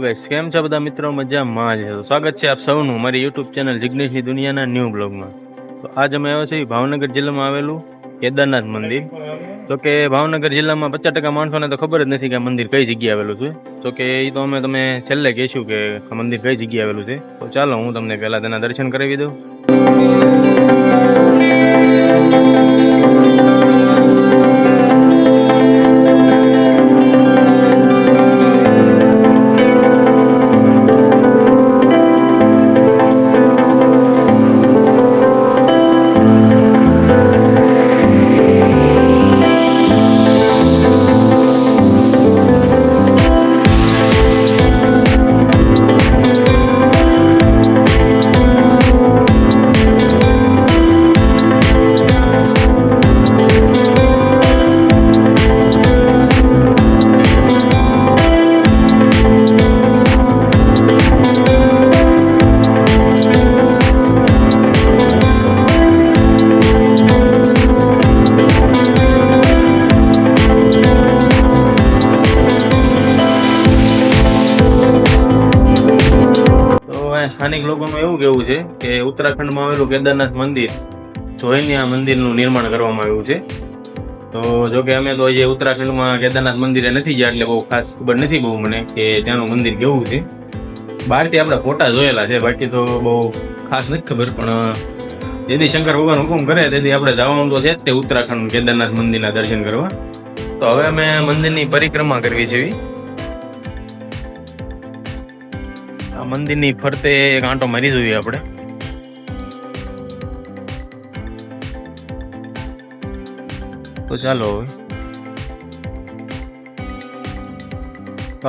Guys, કેમ છો બધા મિત્રો? મજામાં જ. સ્વાગત છે આપ સૌનું મારી યુટ્યુબ ચેનલ જિગ્નેશની દુનિયાના ન્યૂ બ્લોગમાં. તો આજ અમે આવ્યા છીએ ભાવનગર જિલ્લામાં આવેલું કેદારનાથ મંદિર. તો કે ભાવનગર જિલ્લામાં 50% માણસોને તો ખબર જ નથી કે આ મંદિર કઈ જગ્યાએ આવેલું છે. તો કે એ તો અમે તમે છેલ્લે કહીશું કે આ મંદિર કઈ જગ્યાએ આવેલું છે. તો ચાલો હું તમને પહેલાં તેના દર્શન કરાવી દઉં. સ્થાનિક લોકોનું એવું કેવું છે કે ઉત્તરાખંડમાં આવેલું કેદારનાથ મંદિર જોઈને આ મંદિરનું નિર્માણ કરવામાં આવ્યું છે. તો જો કે અમે તો જે ઉત્તરાખંડમાં કેદારનાથ મંદિરે નથી ગયા એટલે બહુ ખાસ ખબર નથી બહુ મને કે ત્યાંનું મંદિર કેવું છે. બહારથી આપણે ફોટા જોયેલા છે, બાકી તો બહુ ખાસ નથી ખબર. પણ જેથી શંકર ભગવાન હુકમ કરે તેથી આપણે જવાનું તો છે જ તે ઉત્તરાખંડ કેદારનાથ મંદિરના દર્શન કરવા. તો હવે અમે મંદિરની પરિક્રમા કરવી છે. આ મંદિરની ફરતે એક આંટો મારી જોઈએ આપણે. તો ચાલો હવે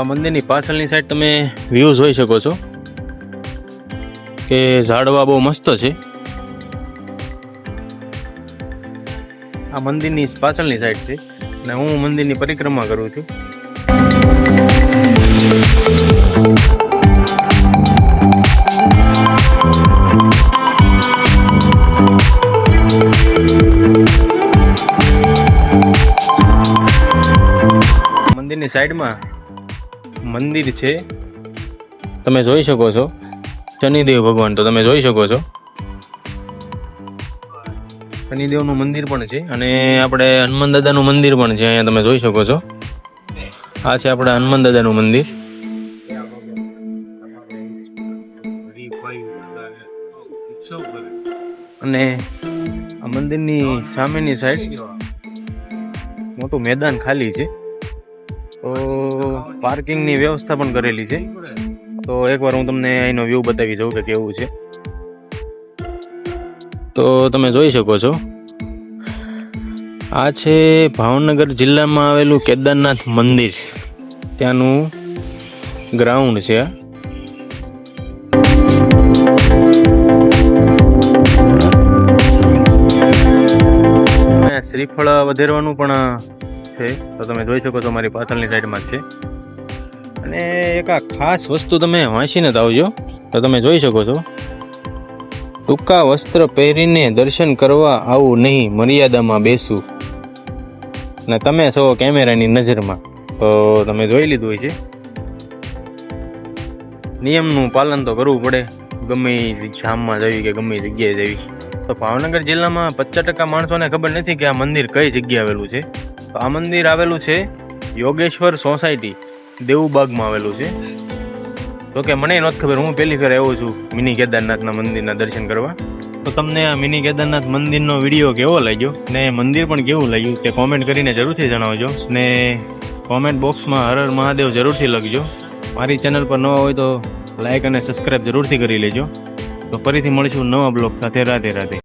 આ મંદિરની પાછળની સાઈડ તમે વ્યૂ જોઈ શકો છો કે ઝાડવા બહુ મસ્ત છે. આ મંદિરની પાછળની સાઈડ છે અને હું મંદિરની પરિક્રમા કરું છું. મંદિરની સાઈડમાં મંદિર છે, તમે જોઈ શકો છો. શનિદેવ ભગવાન તો તમે જોઈ શકો છો. શનિદેવનું મંદિર પણ છે અને આપણે હનુમાન દાદાનું મંદિર પણ છે. અહીંયા તમે જોઈ શકો છો. આ છે આપણા હનુમાન દાદાનું મંદિર. અને આ મંદિરની સામેની સાઈડ મોટું મેદાન ખાલી છે. તો પાર્કિંગની વ્યવસ્થા પણ કરેલી છે. તો એકવાર હું તમને અહીંનો વ્યૂ બતાવી દઉં કે કેવું છે. તો તમે જોઈ શકો છો આ છે ભાવનગર જિલ્લામાં આવેલું કેદારનાથ મંદિર. ત્યાંનું ગ્રાઉન્ડ છે આ. શ્રીફળ વધેરવાનું પણ છે. તો તમે જોઈ શકો છો મારી પાછળની સાઈડમાં જ છે. અને એક આ ખાસ વસ્તુ તમે વાંચીને જ આવજો. તો તમે જોઈ શકો છો ટૂંકા વસ્ત્ર પહેરીને દર્શન કરવા આવું નહીં, મર્યાદામાં બેસવું. અને તમે છો કેમેરાની નજરમાં તો તમે જોઈ લીધું હોય છે. નિયમનું પાલન તો કરવું પડે ગમે જામમાં જવી કે ગમે જગ્યાએ જવી. તો ભાવનગર જિલ્લામાં 50% માણસોને ખબર નથી કે આ મંદિર કઈ જગ્યાએ આવેલું છે. તો આ મંદિર આવેલું છે યોગેશ્વર સોસાયટી દેવુબાગમાં આવેલું છે. તો કે મને નથી ખબર, હું પહેલી ફેર આવ્યો છું મિની કેદારનાથના મંદિરના દર્શન કરવા. તો તમને આ મિની કેદારનાથ મંદિરનો વિડીયો કેવો લાગ્યો ને મંદિર પણ કેવું લાગ્યું તે કોમેન્ટ કરીને જરૂરથી જણાવજો. ને કોમેન્ટ બોક્સમાં હર હર મહાદેવ જરૂરથી લખજો. મારી ચેનલ પર નવા હોય તો લાઈક અને સબસ્ક્રાઈબ જરૂરથી કરી લેજો. તો ફરીથી મળીશું નવા બ્લોગ સાથે. રાધે રાધે.